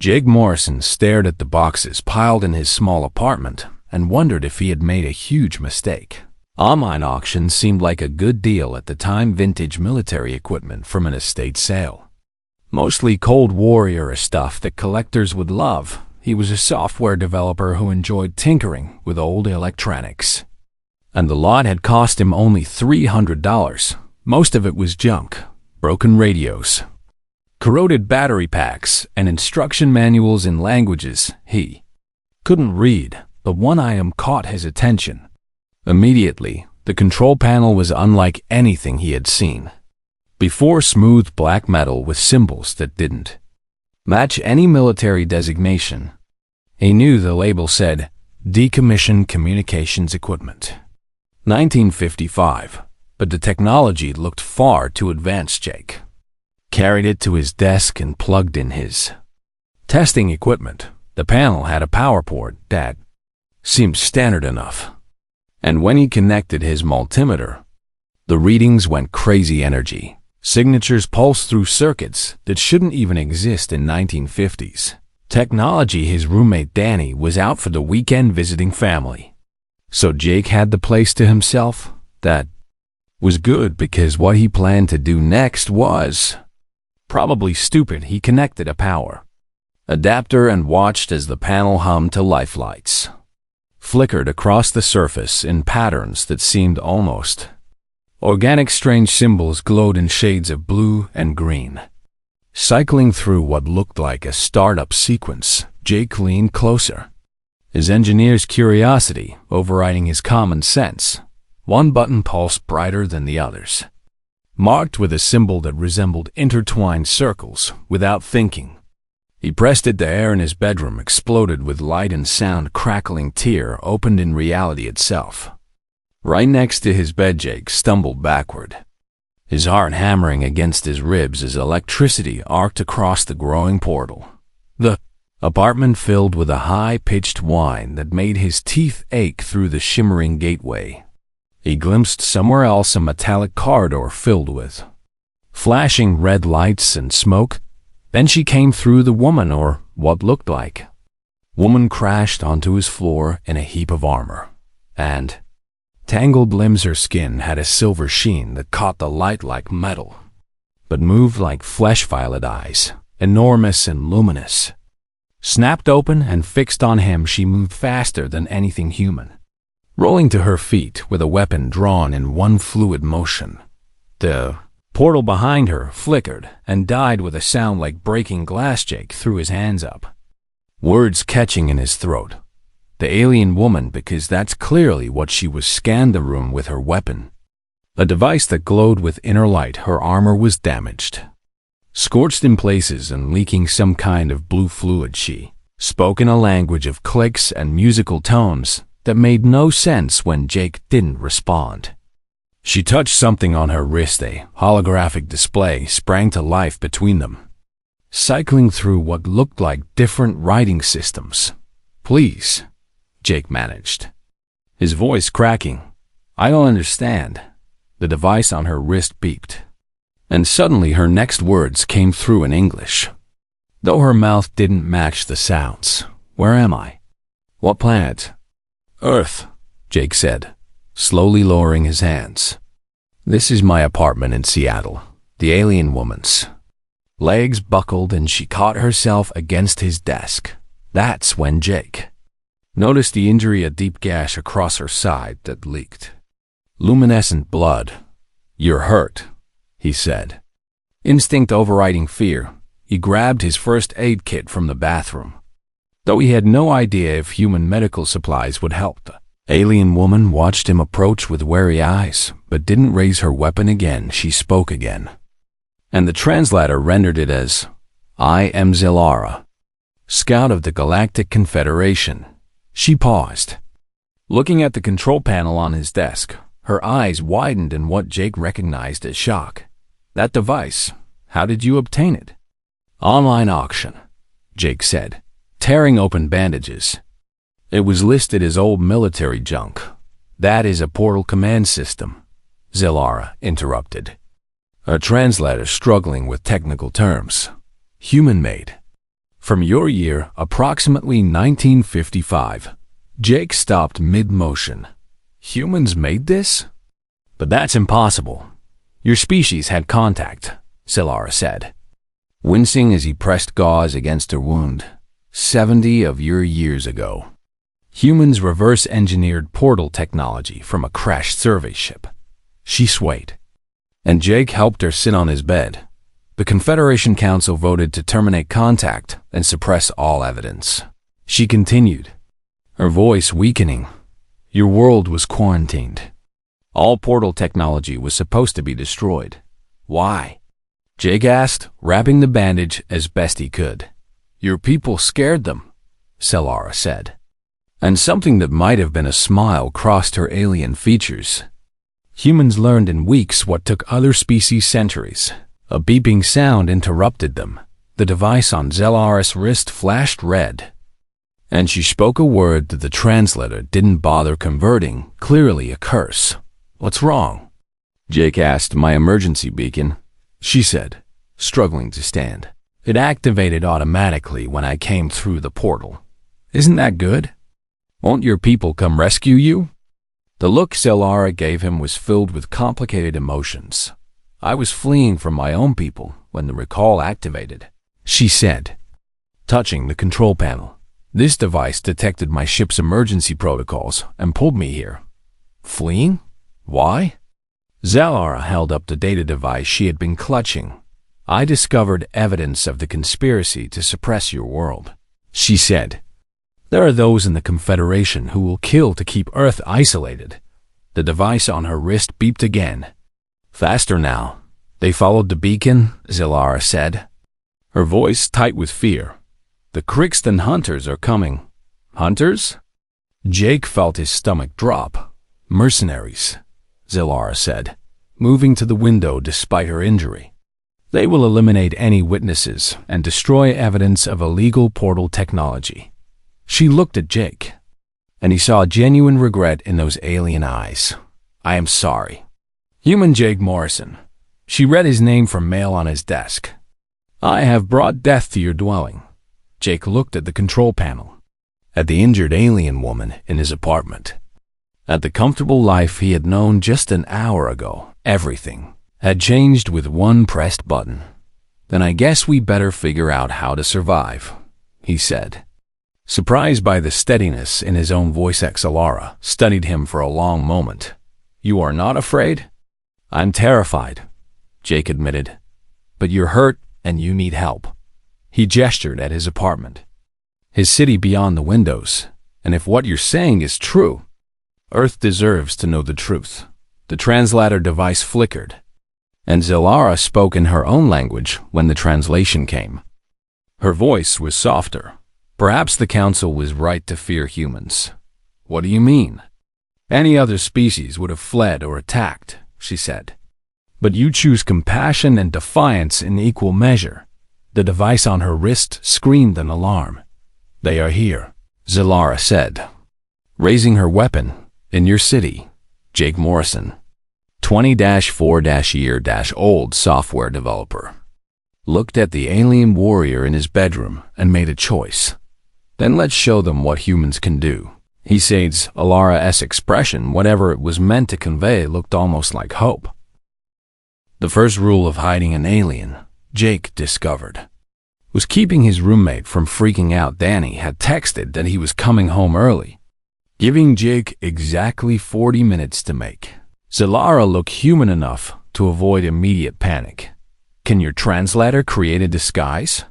Jake Morrison stared at the boxes piled in his small apartment and wondered if he had made a huge mistake. Online auctions seemed like a good deal at the time. Vintage military equipment from an estate sale. Mostly Cold War-era stuff that collectors would love. He was a software developer who enjoyed tinkering with old electronics. And the lot had cost him only $300. Most of it was junk, broken radios, corroded battery packs, and instruction manuals in languages he couldn't read. But one item caught his attention. Immediately, the control panel was unlike anything he had seen before. Smooth black metal with symbols that didn't match any military designation. He knew the label said, Decommissioned Communications Equipment. 1955, but the technology looked far too advanced. Jake carried it to his desk and plugged in his testing equipment. The panel had a power port that seemed standard enough. And when he connected his multimeter, the readings went crazy. Energy signatures pulsed through circuits that shouldn't even exist in 1950s technology. His roommate Danny was out for the weekend visiting family, so Jake had the place to himself. That was good, because what he planned to do next was probably stupid. He connected a power adapter and watched as the panel hummed to life. Lights flickered across the surface in patterns that seemed almost organic. Strange symbols glowed in shades of blue and green, cycling through what looked like a startup sequence. Jake leaned closer, his engineer's curiosity overriding his common sense. One button pulsed brighter than the others, marked with a symbol that resembled intertwined circles. Without thinking, he pressed it. The air in his bedroom exploded with light and sound. Crackling tear opened in reality itself. Right next to his bed, Jake stumbled backward, his heart hammering against his ribs as electricity arced across the growing portal. The apartment filled with a high-pitched whine that made his teeth ache through the shimmering gateway. He glimpsed somewhere else a metallic corridor filled with flashing red lights and smoke. Then she came through. The woman, or what looked like woman, crashed onto his floor in a heap of armor and tangled limbs. Her skin had a silver sheen that caught the light like metal, but moved like flesh. Violet eyes, enormous and luminous, snapped open and fixed on him. She moved faster than anything human, rolling to her feet with a weapon drawn in one fluid motion. The portal behind her flickered and died with a sound like breaking glass. Jake threw his hands up, words catching in his throat. The alien woman, because that's clearly what she was, scanned the room with her weapon, a device that glowed with inner light. Her armor was damaged, scorched in places and leaking some kind of blue fluid. She spoke in a language of clicks and musical tones that made no sense when Jake didn't respond. She touched something on her wrist. A holographic display sprang to life between them, cycling through what looked like different writing systems. Please, Jake managed, his voice cracking. I don't understand. The device on her wrist beeped, and suddenly her next words came through in English, though her mouth didn't match the sounds. Where am I? What planet? Earth, Jake said, slowly lowering his hands. This is my apartment in Seattle. The alien woman's legs buckled and she caught herself against his desk. That's when Jake noticed the injury, a deep gash across her side that leaked luminescent blood. You're hurt, he said. Instinct overriding fear, he grabbed his first aid kit from the bathroom, though he had no idea if human medical supplies would help. The alien woman watched him approach with wary eyes, but didn't raise her weapon again. She spoke again, and the translator rendered it as, I am Zilara, scout of the Galactic Confederation. She paused, looking at the control panel on his desk. Her eyes widened in what Jake recognized as shock. That device, how did you obtain it? Online auction, Jake said, tearing open bandages. It was listed as old military junk. That is a portal command system, Zilara interrupted, a translator struggling with technical terms. Human-made. From your year, approximately 1955. Jake stopped mid-motion. Humans made this? But that's impossible. Your species had contact, Zilara said, wincing as he pressed gauze against her wound. 70 of your years ago. Humans reverse-engineered portal technology from a crashed survey ship. She swayed, and Jake helped her sit on his bed. The Confederation Council voted to terminate contact and suppress all evidence. She continued, her voice weakening. Your world was quarantined. All portal technology was supposed to be destroyed. Why? Jake asked, wrapping the bandage as best he could. Your people scared them, Zilara said. And something that might have been a smile crossed her alien features. Humans learned in weeks what took other species centuries. A beeping sound interrupted them. The device on Zilara's wrist flashed red, and she spoke a word that the translator didn't bother converting, clearly a curse. What's wrong? Jake asked. My emergency beacon, she said, struggling to stand. It activated automatically when I came through the portal. Isn't that good? Won't your people come rescue you? The look Zilara gave him was filled with complicated emotions. I was fleeing from my own people when the recall activated, she said, touching the control panel. This device detected my ship's emergency protocols and pulled me here. Fleeing? Why? Zilara held up the data device she had been clutching. I discovered evidence of the conspiracy to suppress your world, she said. There are those in the Confederation who will kill to keep Earth isolated. The device on her wrist beeped again. Faster now. They followed the beacon, Zilara said, her voice tight with fear. The Crixton hunters are coming. Hunters? Jake felt his stomach drop. Mercenaries, Zilara said, moving to the window despite her injury. They will eliminate any witnesses and destroy evidence of illegal portal technology. She looked at Jake, and he saw genuine regret in those alien eyes. I am sorry. Human Jake Morrison. She read his name from mail on his desk. I have brought death to your dwelling. Jake looked at the control panel, at the injured alien woman in his apartment, at the comfortable life he had known just an hour ago. Everything had changed with one pressed button. Then I guess we better figure out how to survive, he said. Surprised by the steadiness in his own voice, Zilara studied him for a long moment. You are not afraid? I'm terrified, Jake admitted. But you're hurt and you need help. He gestured at his apartment, his city beyond the windows. And if what you're saying is true, Earth deserves to know the truth. The translator device flickered, and Zilara spoke in her own language when the translation came. Her voice was softer. Perhaps the Council was right to fear humans. What do you mean? Any other species would have fled or attacked, she said. But you choose compassion and defiance in equal measure. The device on her wrist screamed an alarm. They are here, Zilara said, raising her weapon. In your city, Jake Morrison, 20-4-year-old software developer, looked at the alien warrior in his bedroom and made a choice. Then let's show them what humans can do. He said's Alara's expression, whatever it was meant to convey, looked almost like hope. The first rule of hiding an alien, Jake discovered, was keeping his roommate from freaking out. Danny had texted that he was coming home early, giving Jake exactly 40 minutes to make. Zilara looked human enough to avoid immediate panic. Can your translator create a disguise?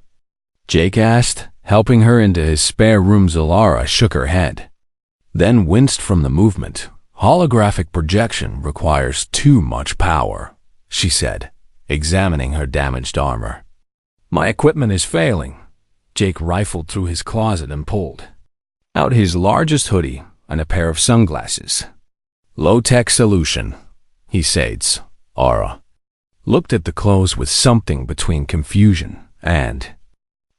Jake asked, helping her into his spare room. Zilara shook her head, then winced from the movement. Holographic projection requires too much power, she said, examining her damaged armor. My equipment is failing. Jake rifled through his closet and pulled out his largest hoodie and a pair of sunglasses. Low-tech solution, he said. Aura looked at the clothes with something between confusion and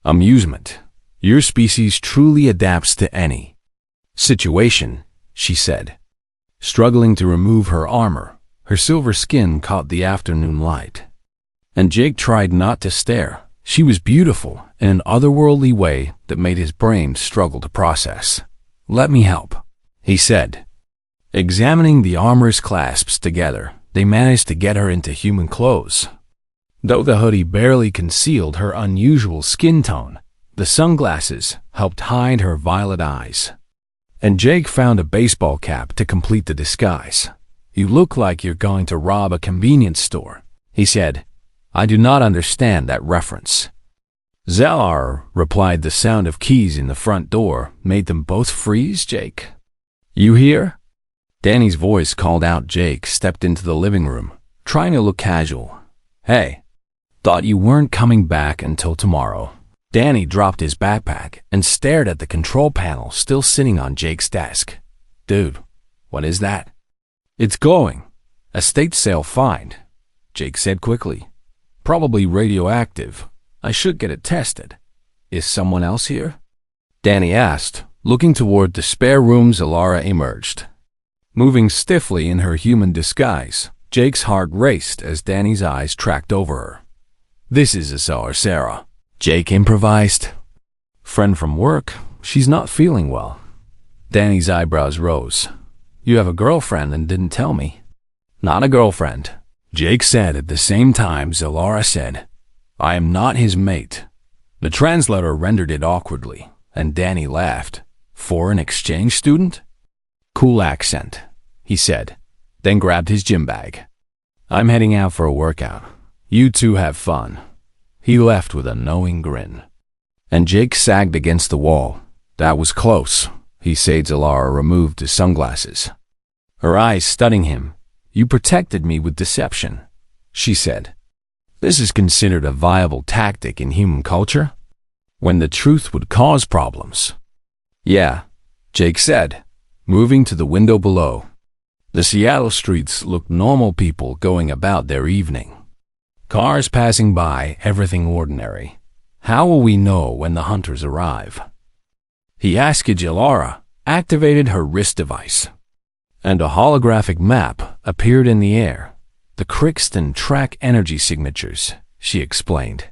amusement. Your species truly adapts to any situation, she said, struggling to remove her armor. Her silver skin caught the afternoon light, and Jake tried not to stare. She was beautiful in an otherworldly way that made his brain struggle to process. "Let me help," he said. Examining the armor's clasps together, they managed to get her into human clothes. Though the hoodie barely concealed her unusual skin tone, the sunglasses helped hide her violet eyes. And Jake found a baseball cap to complete the disguise. "You look like you're going to rob a convenience store," he said. "I do not understand that reference." "Zellar," replied. The sound of keys in the front door made them both freeze. "Jake, you here?" Danny's voice called out. Jake stepped into the living room, trying to look casual. "Hey, thought you weren't coming back until tomorrow." Danny dropped his backpack and stared at the control panel still sitting on Jake's desk. "Dude, what is that?" "It's glowing. Estate sale find," Jake said quickly. "Probably radioactive. I should get it tested." "Is someone else here?" Danny asked, looking toward the spare room. Zellara emerged. Moving stiffly in her human disguise, Jake's heart raced as Danny's eyes tracked over her. "This is Azar Sarah," Jake improvised. "Friend from work. She's not feeling well." Danny's eyebrows rose. "You have a girlfriend and didn't tell me." "Not a girlfriend," Jake said. At the same time, Zellara said, "I am not his mate." The translator rendered it awkwardly, and Danny laughed. "Foreign exchange student?" "Cool accent," he said, then grabbed his gym bag. "I'm heading out for a workout. You two have fun." He left with a knowing grin. And Jake sagged against the wall. "That was close," he said. Zellara removed his sunglasses, her eyes studying him. "You protected me with deception," she said. "This is considered a viable tactic in human culture, when the truth would cause problems." "Yeah," Jake said, moving to the window below. The Seattle streets looked normal, people going about their evening. Cars passing by, everything ordinary. "How will we know when the hunters arrive?" He asked. Zellara activated her wrist device, and a holographic map appeared in the air. "The Crixton track energy signatures," she explained,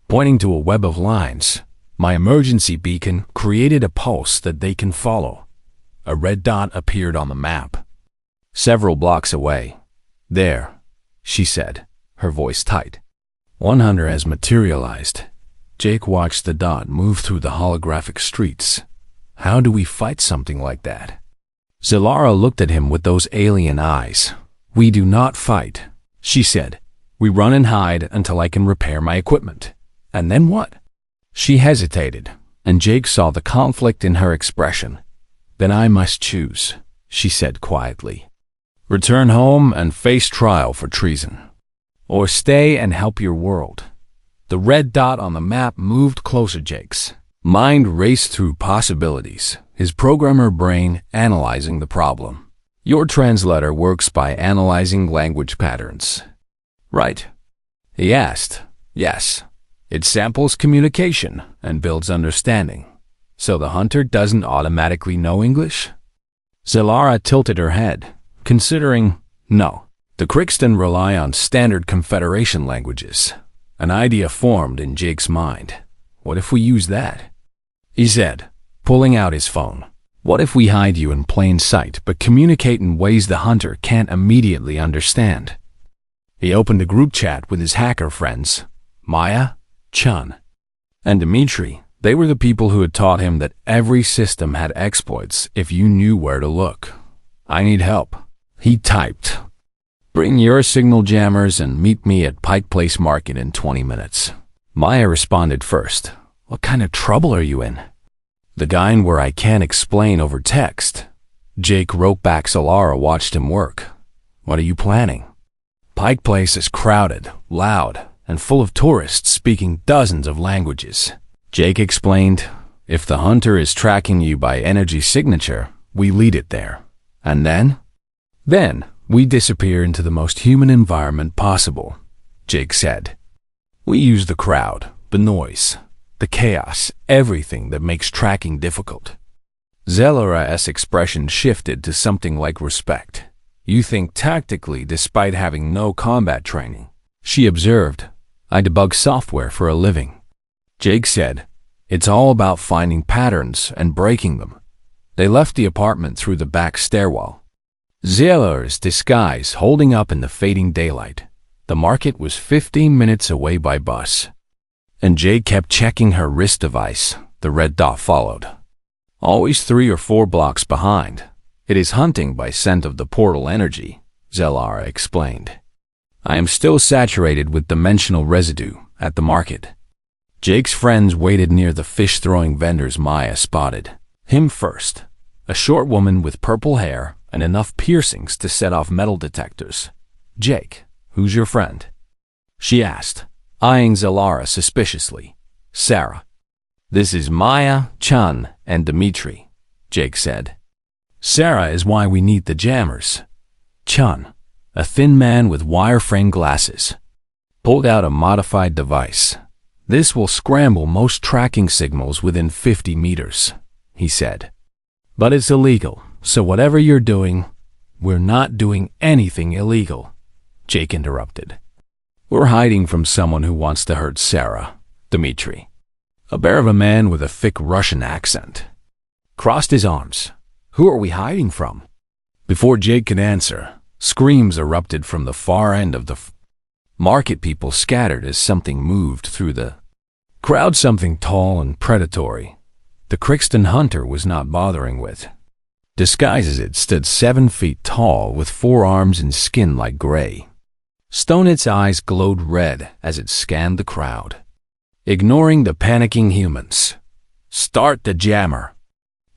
pointing to a web of lines. "My emergency beacon created a pulse that they can follow." A red dot appeared on the map, several blocks away. "There," she said, her voice tight. "One hunter has materialized." Jake watched the dot move through the holographic streets. "How do we fight something like that?" Zellara looked at him with those alien eyes. "We do not fight," she said. "We run and hide until I can repair my equipment." "And then what?" She hesitated, and Jake saw the conflict in her expression. "Then I must choose," she said quietly. "Return home and face trial for treason, or stay and help your world." The red dot on the map moved closer. Jake's mind raced through possibilities, his programmer brain analyzing the problem. "Your translator works by analyzing language patterns, right?" he asked. "Yes. It samples communication and builds understanding. So the hunter doesn't automatically know English?" Zellara tilted her head, considering. "No. The Crixton rely on standard Confederation languages." An idea formed in Jake's mind. "What if we use that?" he said, pulling out his phone. "What if we hide you in plain sight but communicate in ways the hunter can't immediately understand?" He opened a group chat with his hacker friends, Maya, Chun, and Dimitri. They were the people who had taught him that every system had exploits if you knew where to look. "I need help," he typed. "Bring your signal jammers and meet me at Pike Place Market in 20 minutes. Maya responded first. "What kind of trouble are you in?" "The kind where I can't explain over text." Jake wrote back. Zellara watched him work. "What are you planning?" "Pike Place is crowded, loud, and full of tourists speaking dozens of languages," Jake explained. "If the hunter is tracking you by energy signature, we lead it there. And then?" "Then we disappear into the most human environment possible," Jake said. "We use the crowd, the noise, the chaos, everything that makes tracking difficult." Zellara's expression shifted to something like respect. "You think tactically despite having no combat training," she observed. "I debug software for a living." Jake said, "It's all about finding patterns and breaking them." They left the apartment through the back stairwell. Zellara's disguise holding up in the fading daylight. The market was 15 minutes away by bus. And Jake kept checking her wrist device. The red dot followed. "Always 3 or 4 blocks behind. It is hunting by scent of the portal energy," Zellara explained. "I am still saturated with dimensional residue at the market." Jake's friends waited near the fish-throwing vendors. Maya spotted him first. A short woman with purple hair and enough piercings to set off metal detectors. "Jake, who's your friend?" she asked, eyeing Zellara suspiciously. "Sarah." "This is Maya, Chun, and Dmitri," Jake said. "Sarah is why we need the jammers." Chun, a thin man with wireframe glasses, pulled out a modified device. "This will scramble most tracking signals within 50 meters, he said. "But it's illegal, so whatever you're doing, we're not doing anything illegal," Jake interrupted. "We're hiding from someone who wants to hurt Sarah," Dmitri, a bear of a man with a thick Russian accent, crossed his arms. "Who are we hiding from?" Before Jake could answer, screams erupted from the far end of the market. People scattered as something moved through the crowd, something tall and predatory. The Crixton hunter was not bothering with disguises. It stood 7 feet tall with 4 arms and skin like gray stone. Its eyes glowed red as it scanned the crowd, ignoring the panicking humans. "Start the jammer,"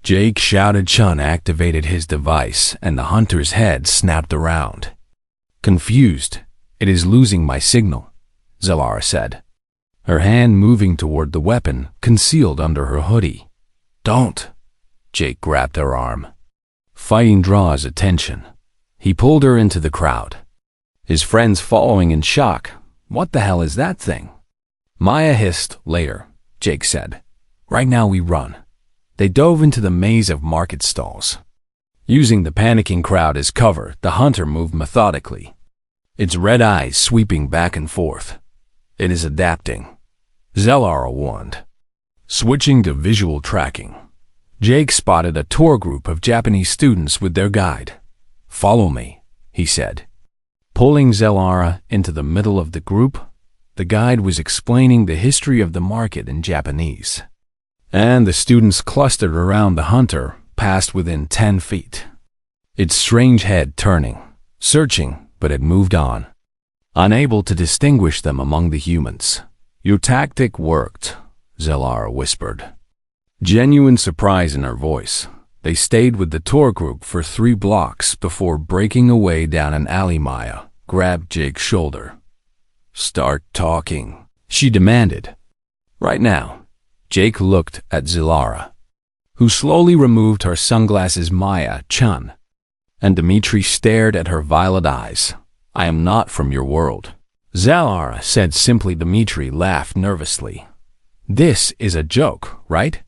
Jake shouted. Chun activated his device and the hunter's head snapped around. Confused, "It is losing my signal," Zellara said, her hand moving toward the weapon concealed under her hoodie. "Don't." Jake grabbed her arm. Fighting draws attention. He pulled her into the crowd, his friends following in shock. "What the hell is that thing?" Maya hissed. "Later," Jake said. "Right now we run." They dove into the maze of market stalls. Using the panicking crowd as cover, the hunter moved methodically, its red eyes sweeping back and forth. "It is adapting," Zellara warned. Switching to visual tracking, Jake spotted a tour group of Japanese students with their guide. "Follow me," he said, pulling Zellara into the middle of the group. The guide was explaining the history of the market in Japanese, and the students clustered around the hunter, passed within 10 feet. Its strange head turning, searching, but it moved on, unable to distinguish them among the humans. "Your tactic worked," Zellara whispered, genuine surprise in her voice. They stayed with the tour group for 3 blocks before breaking away down an alley. Maya grabbed Jake's shoulder. "Start talking," she demanded. "Right now." Jake looked at Zellara, who slowly removed her sunglasses. Maya, Chun, and Dmitri stared at her violet eyes. "I am not from your world," Zellara said simply. Dmitri laughed nervously. "This is a joke, right?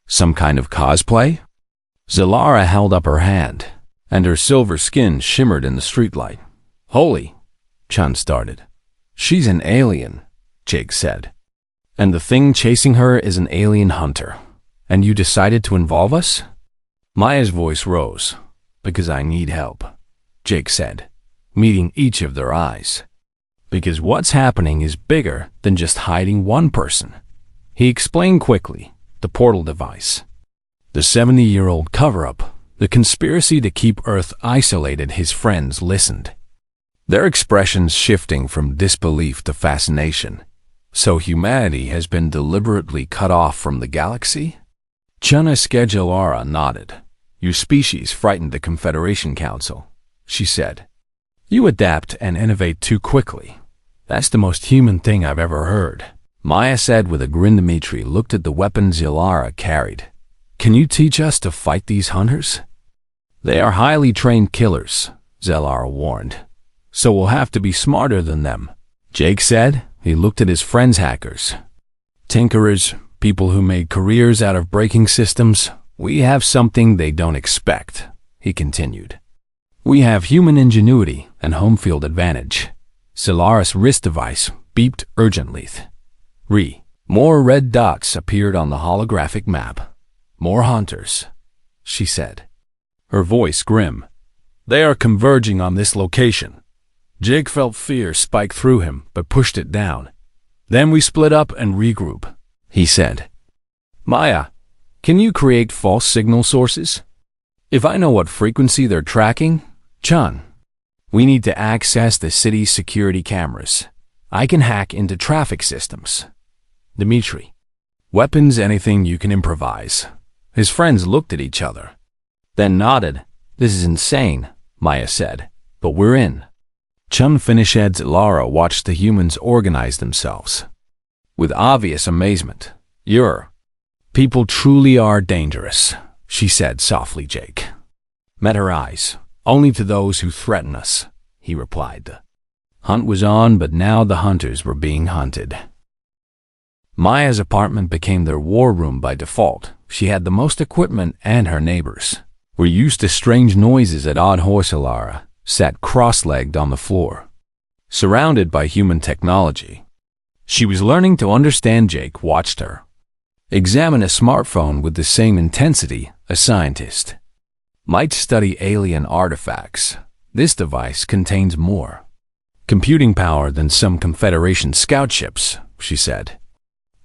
Some kind of cosplay?" Zellara held up her hand, and her silver skin shimmered in the streetlight. "Holy," Chun started. "She's an alien," Jake said. "And the thing chasing her is an alien hunter. And you decided to involve us?" Maya's voice rose. "Because I need help," Jake said, meeting each of their eyes. "Because what's happening is bigger than just hiding one person," he explained quickly. "The portal device, the 70-year-old cover-up, the conspiracy to keep Earth isolated." His friends listened, their expressions shifting from disbelief to fascination. "So humanity has been deliberately cut off from the galaxy?" Chana Schedulara nodded. "Your species frightened the Confederation Council," she said. "You adapt and innovate too quickly. That's the most human thing I've ever heard," Maya said with a grin. Dmitri looked at the weapon Zellara carried. "Can you teach us to fight these hunters?" "They are highly trained killers," Zellara warned. "So we'll have to be smarter than them," Jake said. He looked at his friends. "Hackers, tinkerers, people who made careers out of breaking systems. We have something they don't expect," he continued. "We have human ingenuity and home field advantage." Zelara's wrist device beeped urgently. More red dots appeared on the holographic map. More hunters, she said, her voice grim. They are converging on this location. Jake felt fear spike through him, but pushed it down. Then we split up and regroup, he said. Maya, can you create false signal sources? If I know what frequency they're tracking, Chun, we need to access the city's security cameras. I can hack into traffic systems. Dmitri, weapons, anything you can improvise. His friends looked at each other, then nodded. This is insane, Maya said, but we're in. Chun finished. Lara watched the humans organize themselves. With obvious amazement. Your people truly are dangerous, she said softly. Jake met her eyes. Only to those who threaten us, he replied. The hunt was on, but now the hunters were being hunted. Maya's apartment became their war room by default. She had the most equipment, and her neighbors were used to strange noises at odd hours. Lara sat cross-legged on the floor, surrounded by human technology. She was learning to understand. Jake watched her examine a smartphone with the same intensity a scientist might study alien artifacts. This device contains more computing power than some Confederation scout ships, she said,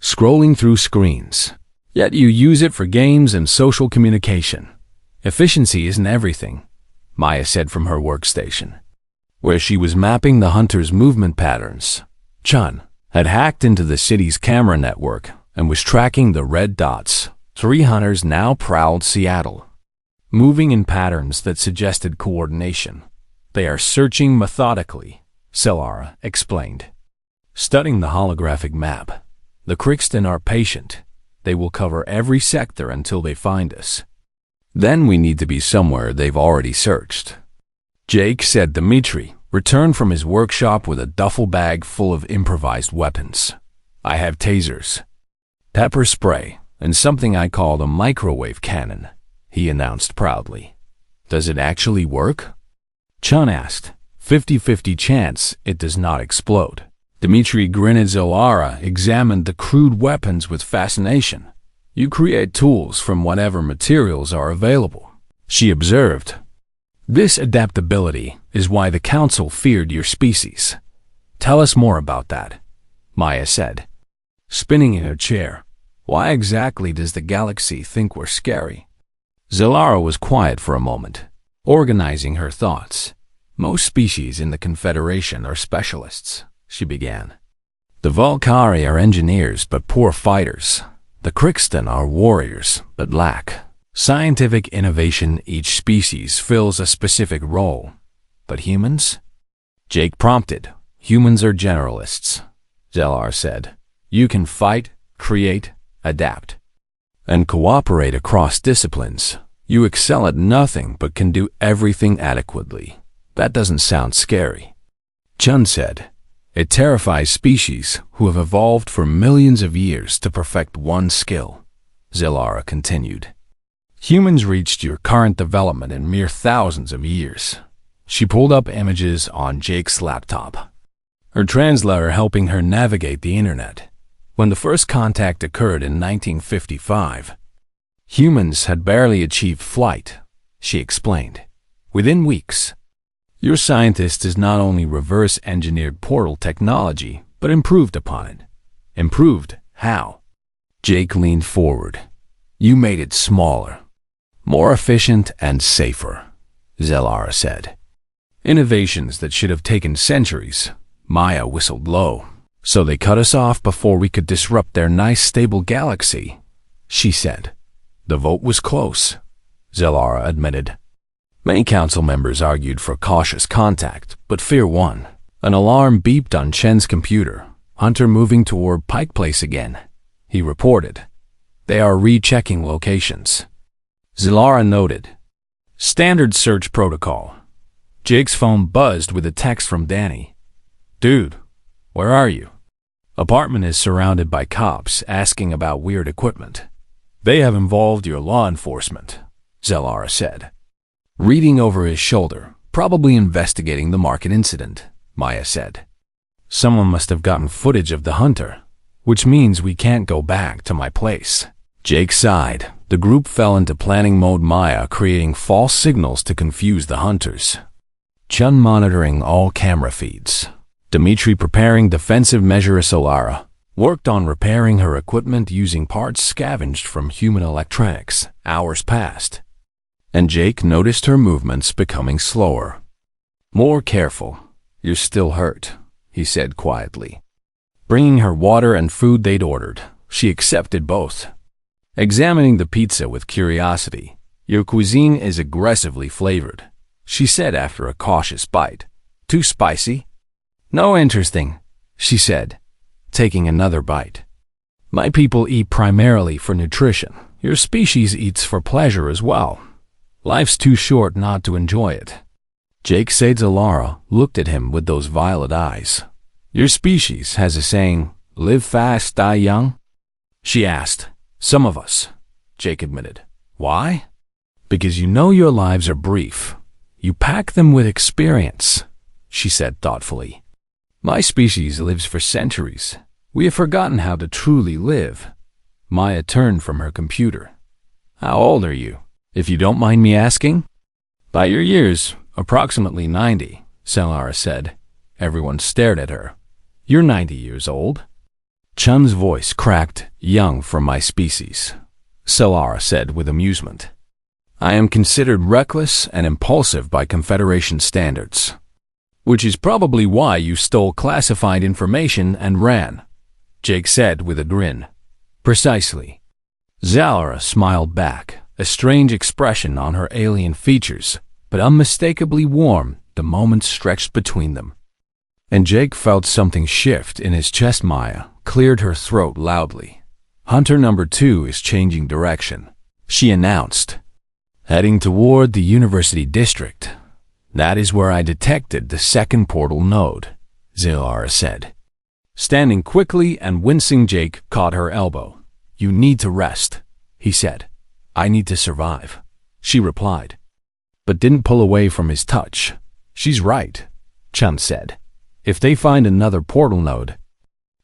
scrolling through screens. Yet you use it for games and social communication. Efficiency isn't everything, Maya said from her workstation, where she was mapping the hunters' movement patterns. Chun had hacked into the city's camera network and was tracking the red dots. 3 hunters now prowled Seattle, moving in patterns that suggested coordination. They are searching methodically, Selara explained, studying the holographic map. The Crixton are patient. They will cover every sector until they find us. Then we need to be somewhere they've already searched. Jake said. Dmitri returned from his workshop with a duffel bag full of improvised weapons. I have tasers, pepper spray, and something I called a microwave cannon, he announced proudly. Does it actually work? Chun asked. 50-50 chance it does not explode. Dmitri grinned. Zolara examined the crude weapons with fascination. You create tools from whatever materials are available, she observed. This adaptability is why the Council feared your species. Tell us more about that, Maya said, spinning in her chair. Why exactly does the galaxy think we're scary? Zolara was quiet for a moment, organizing her thoughts. Most species in the Confederation are specialists, she began. The Volcari are engineers but poor fighters. The Crixton are warriors but lack scientific innovation. Each species fills a specific role. But humans? Jake prompted. Humans are generalists, Zelar said. You can fight, create, adapt, and cooperate across disciplines. You excel at nothing but can do everything adequately. That doesn't sound scary, Chun said. It terrifies species who have evolved for millions of years to perfect one skill, Zelara continued. Humans reached your current development in mere thousands of years. She pulled up images on Jake's laptop, her translator helping her navigate the internet. When the first contact occurred in 1955, humans had barely achieved flight, she explained. Within weeks, your scientist has not only reverse-engineered portal technology, but improved upon it. Improved how? Jake leaned forward. You made it smaller, more efficient and safer, Zelara said. Innovations that should have taken centuries. Maya whistled low. So they cut us off before we could disrupt their nice stable galaxy, she said. The vote was close, Zelara admitted. Many council members argued for cautious contact, but fear won. An alarm beeped on Chen's computer. Hunter moving toward Pike Place again, he reported. They are rechecking locations. Zelara noted. Standard search protocol. Jake's phone buzzed with a text from Danny. Dude, where are you? Apartment is surrounded by cops asking about weird equipment. They have involved your law enforcement, Zelara said. Reading over his shoulder, probably investigating the market incident, Maya said. Someone must have gotten footage of the hunter, which means we can't go back to my place. Jake sighed. The group fell into planning mode, Maya creating false signals to confuse the hunters. Chun monitoring all camera feeds. Dimitri preparing defensive measures. Solara worked on repairing her equipment using parts scavenged from human electronics. Hours passed, and Jake noticed her movements becoming slower. More careful. You're still hurt, he said quietly. Bringing her water and food they'd ordered, she accepted both. Examining the pizza with curiosity. Your cuisine is aggressively flavored, she said after a cautious bite. Too spicy? No, interesting, she said, taking another bite. My people eat primarily for nutrition. Your species eats for pleasure as well. Life's too short not to enjoy it. Jake said. Zalara looked at him with those violet eyes. Your species has a saying, live fast, die young? She asked. Some of us, Jake admitted. Why? Because you know your lives are brief. You pack them with experience, she said thoughtfully. My species lives for centuries. We have forgotten how to truly live. Maya turned from her computer. How old are you, if you don't mind me asking? By your years, approximately 90, Zalara said. Everyone stared at her. You're 90 years old? Chun's voice cracked. Young for my species, Zalara said with amusement. I am considered reckless and impulsive by Confederation standards. Which is probably why you stole classified information and ran, Jake said with a grin. Precisely. Zalara smiled back, a strange expression on her alien features, but unmistakably warm the moment stretched between them. And Jake felt something shift in his chest. Maya cleared her throat loudly. Hunter number 2 is changing direction, she announced. Heading toward the University District. That is where I detected the second portal node, Zalara said. Standing quickly and wincing, Jake caught her elbow. You need to rest, he said. I need to survive, she replied, but didn't pull away from his touch. She's right, Chun said. If they find another portal node,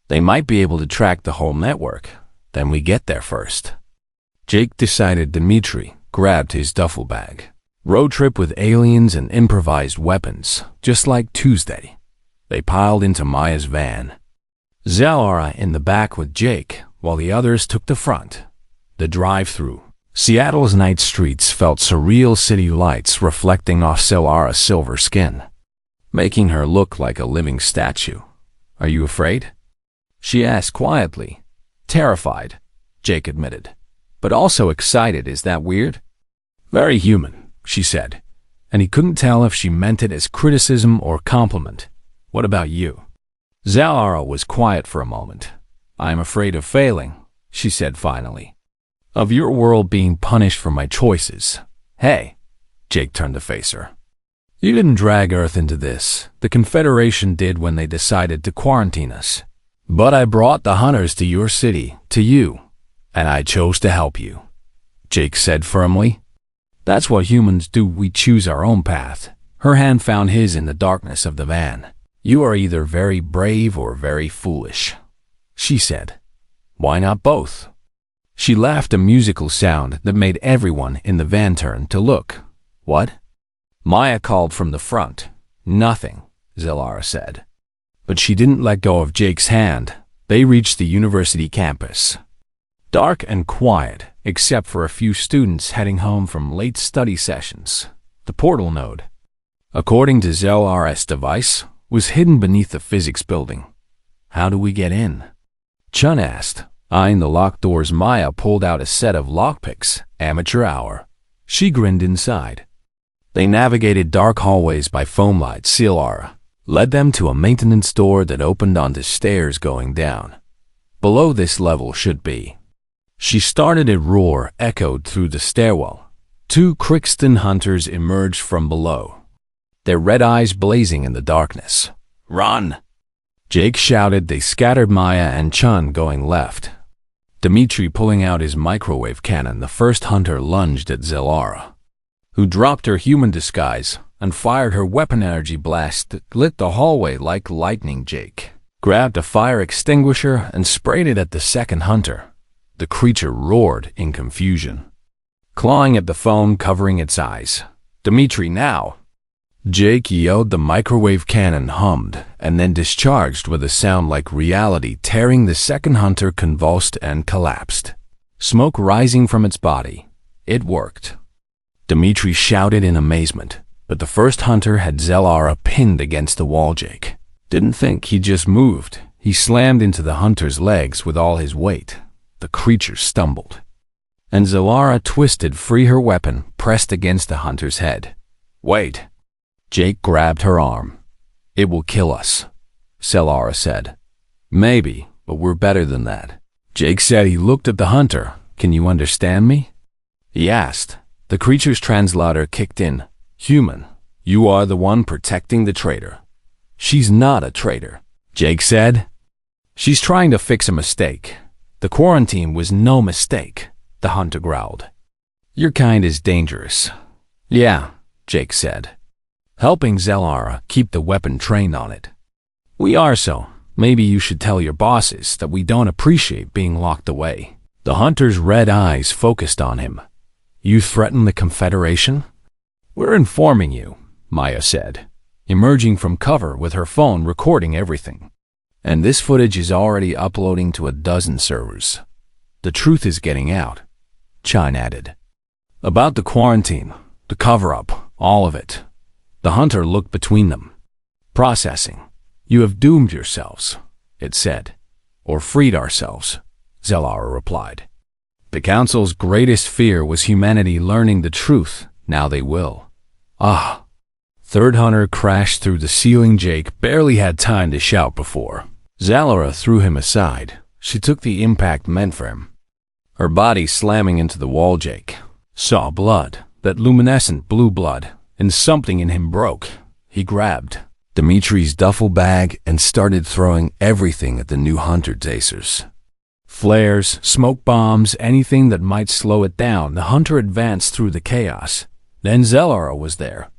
they might be able to track the whole network. Then we get there first. Jake decided. Dimitri grabbed his duffel bag. Road trip with aliens and improvised weapons, just like Tuesday. They piled into Maya's van. Zalara in the back with Jake, while the others took the front. The drive-through. Seattle's night streets felt surreal, city lights reflecting off Zalara's silver skin, making her look like a living statue. Are you afraid? She asked quietly. Terrified, Jake admitted, but also excited. Is that weird? Very human, she said, and he couldn't tell if she meant it as criticism or compliment. What about you? Zalara was quiet for a moment. I am afraid of failing, she said finally. Of your world being punished for my choices. Hey, Jake turned to face her. You didn't drag Earth into this. The Confederation did when they decided to quarantine us. But I brought the hunters to your city, to you, and I chose to help you, Jake said firmly. That's what humans do. We choose our own path. Her hand found his in the darkness of the van. You are either very brave or very foolish, she said. Why not both? She laughed, a musical sound that made everyone in the van turn to look. What? Maya called from the front. Nothing, Zalara said. But she didn't let go of Jake's hand. They reached the university campus. Dark and quiet, except for a few students heading home from late study sessions. The portal node, according to Zalara's device, was hidden beneath the physics building. How do we get in? Chun asked. Eyeing the locked doors, Maya pulled out a set of lockpicks. Amateur hour. She grinned inside. They navigated dark hallways by foam lights. Zalara led them to a maintenance door that opened onto stairs going down. Below this level should be. She started. A roar echoed through the stairwell. 2 Crixton hunters emerged from below, their red eyes blazing in the darkness. Run! Jake shouted. They scattered, Maya and Chun going left. Dimitri pulling out his microwave cannon. The first hunter lunged at Zalara, who dropped her human disguise and fired her weapon. Energy blast that lit the hallway like lightning. Jake grabbed a fire extinguisher and sprayed it at the second hunter. The creature roared in confusion, clawing at the phone covering its eyes. "Dimitri, now!" Jake yelled. The microwave cannon hummed and then discharged with a sound like reality, tearing the second hunter convulsed and collapsed, smoke rising from its body. It worked. Dimitri shouted in amazement, but the first hunter had Zelara pinned against the wall. Jake didn't think, he just moved. He slammed into the hunter's legs with all his weight. The creature stumbled, and Zelara twisted free, her weapon pressed against the hunter's head. "Wait." Jake grabbed her arm. "It will kill us," Zelara said. "Maybe, but we're better than that." Jake said. He looked at the hunter. "Can you understand me?" he asked. The creature's translator kicked in. "Human, you are the one protecting the traitor." "She's not a traitor," Jake said. "She's trying to fix a mistake." "The quarantine was no mistake," the hunter growled. "Your kind is dangerous." "Yeah," Jake said, helping Zelara keep the weapon trained on it. "We are, so maybe you should tell your bosses that we don't appreciate being locked away." The hunter's red eyes focused on him. "You threaten the Confederation?" "We're informing you," Maya said, emerging from cover with her phone recording everything. "And this footage is already uploading to a dozen servers. The truth is getting out," Chan added. "About the quarantine, the cover-up, all of it." The hunter looked between them. "Processing. You have doomed yourselves," it said. "Or freed ourselves," Zelara replied. "The Council's greatest fear was humanity learning the truth. Now they will." "Ah." Third hunter crashed through the ceiling. Jake barely had time to shout before Zelara threw him aside. She took the impact meant for him. Her body slamming into the wall. Jake saw blood, that luminescent blue blood, and something in him broke. He grabbed Dimitri's duffel bag and started throwing everything at the new hunter tasers. Flares, smoke bombs, anything that might slow it down. The hunter advanced through the chaos. Then Zelara was there,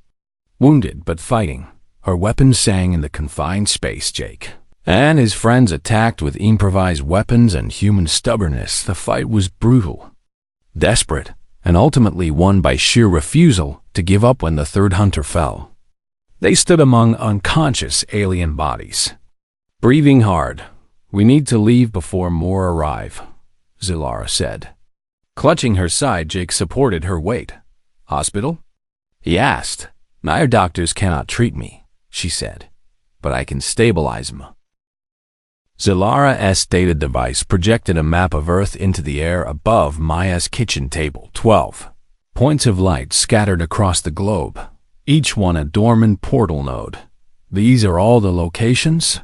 wounded but fighting. Her weapon sang in the confined space. Jake and his friends attacked with improvised weapons and human stubbornness. The fight was brutal, desperate, and ultimately won by sheer refusal to give up when the third hunter fell. They stood among unconscious alien bodies, breathing hard. "We need to leave before more arrive," Zelara said. Clutching her side, Jake supported her weight. "Hospital?" he asked. "Our doctors cannot treat me," she said, "but I can stabilize him." Zelara's data device projected a map of Earth into the air above Maya's kitchen table. 12 points of light scattered across the globe, each one a dormant portal node. "These are all the locations?"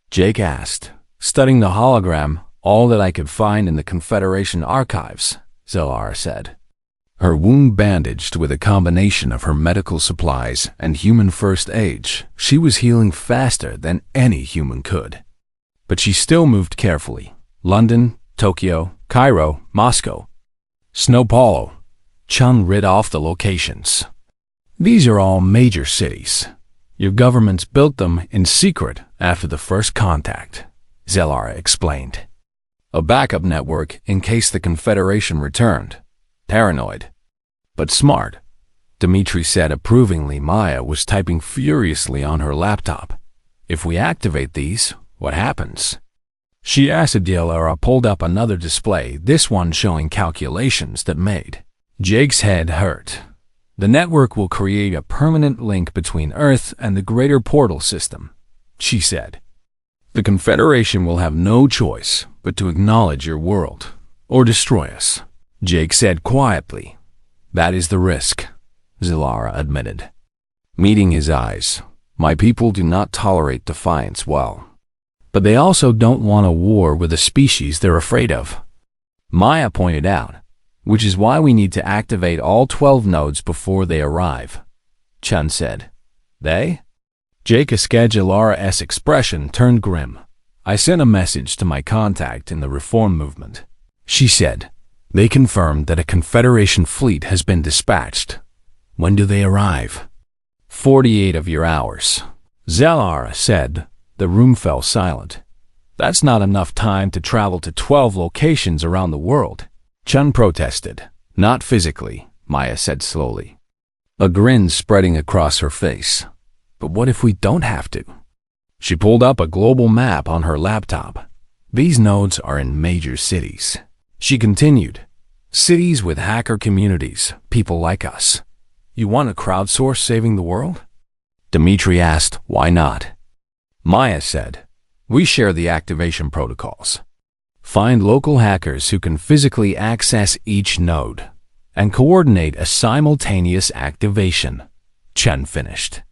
Jake asked, studying the hologram. "All that I could find in the Confederation archives," Zelara said. Her wound bandaged with a combination of her medical supplies and human first aid, she was healing faster than any human could. But she still moved carefully. "London, Tokyo, Cairo, Moscow, São Paulo." Chun read off the locations. "These are all major cities. Your governments built them in secret after the first contact," Zelara explained. "A backup network in case the Confederation returned. Paranoid, but smart," Dimitri said approvingly. Maya was typing furiously on her laptop. "If we activate these, what happens?" she asked. Zelara pulled up another display, this one showing calculations that made Jake's head hurt. "The network will create a permanent link between Earth and the greater portal system," she said. "The Confederation will have no choice but to acknowledge your world or destroy us," Jake said quietly. "That is the risk," Zelara admitted, meeting his eyes. "My people do not tolerate defiance well, but they also don't want a war with a species they're afraid of," Maya pointed out, "which is why we need to activate all 12 nodes before they arrive," Chun said. "They?" Jake Escadulara's expression turned grim. "I sent a message to my contact in the reform movement," she said. "They confirmed that a Confederation fleet has been dispatched." "When do they arrive?" 48 of your hours," Zelara said. The room fell silent. That's not enough time to travel to 12 locations around the world. Chun protested. Not physically, Maya said slowly, a grin spreading across her face. But what if we don't have to? She pulled up a global map on her laptop. These nodes are in major cities. She continued. Cities with hacker communities, people like us. You want to crowdsource saving the world? Dmitri asked, why not? Maya said, we share the activation protocols. Find local hackers who can physically access each node and coordinate a simultaneous activation. Chen finished.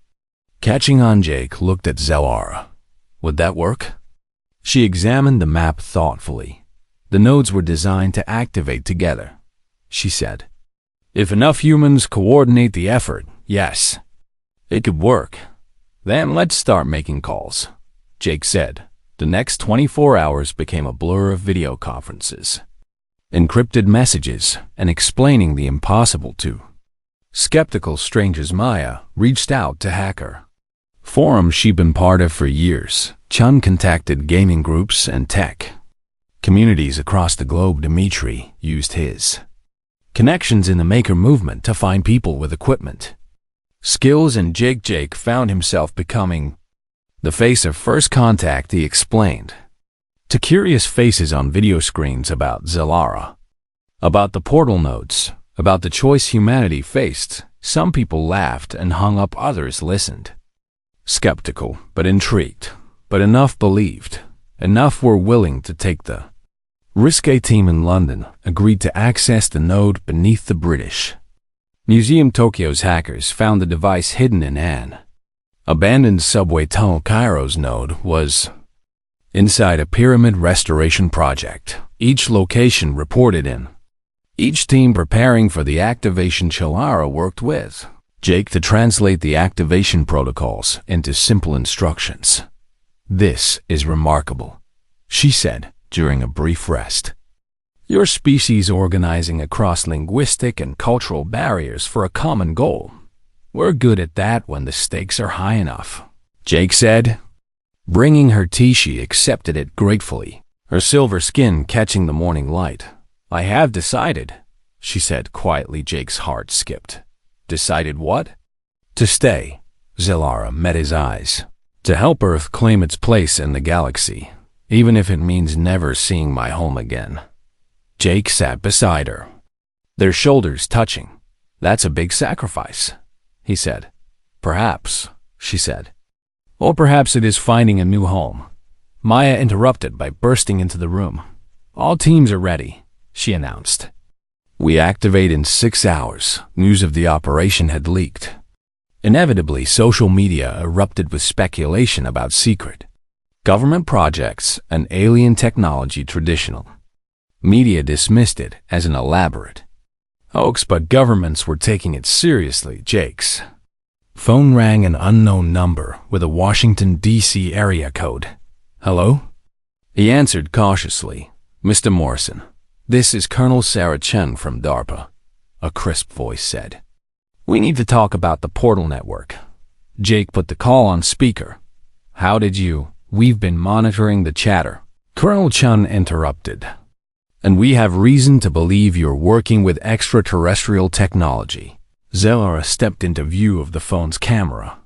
Catching on, Jake looked at Zelara. Would that work? She examined the map thoughtfully. The nodes were designed to activate together, she said. If enough humans coordinate the effort, yes, it could work. Then let's start making calls, Jake said. The next 24 hours became a blur of video conferences, encrypted messages, and explaining the impossible to skeptical strangers. Maya reached out to hacker forums she'd been part of for years. Chun contacted gaming groups and tech communities across the globe. Dmitri used his connections in the maker movement to find people with equipment, skills, and Jake found himself becoming the face of first contact. He explained to curious faces on video screens about Zelara, about the portal nodes, about the choice humanity faced. Some people laughed and hung up, others listened. Skeptical, but intrigued. But enough believed. Enough were willing to take the risk. A team in London agreed to access the node beneath the British Museum. Tokyo's hackers found the device hidden in an abandoned subway tunnel. Cairo's node was inside a pyramid restoration project. Each location reported in. Each team preparing for the activation. Chalara worked with Jake to translate the activation protocols into simple instructions. This is remarkable, she said during a brief rest. Your species organizing across linguistic and cultural barriers for a common goal. We're good at that when the stakes are high enough, Jake said. Bringing her tea, she accepted it gratefully, her silver skin catching the morning light. I have decided, she said quietly. Jake's heart skipped. Decided what? To stay. Zelara met his eyes. To help Earth claim its place in the galaxy, even if it means never seeing my home again. Jake sat beside her, their shoulders touching. That's a big sacrifice, he said. Perhaps, she said. Or perhaps it is finding a new home. Maya interrupted by bursting into the room. All teams are ready, she announced. We activate in 6 hours. News of the operation had leaked. Inevitably, social media erupted with speculation about secret government projects and alien technology. Traditional media dismissed it as an elaborate hoax, but governments were taking it seriously. Jake's phone rang, an unknown number with a Washington, D.C. area code. Hello? He answered cautiously. Mr. Morrison, this is Colonel Sarah Chen from DARPA, a crisp voice said. We need to talk about the portal network. Jake put the call on speaker. How did you? We've been monitoring the chatter, Colonel Chen interrupted. And we have reason to believe you're working with extraterrestrial technology. Zelara stepped into view of the phone's camera.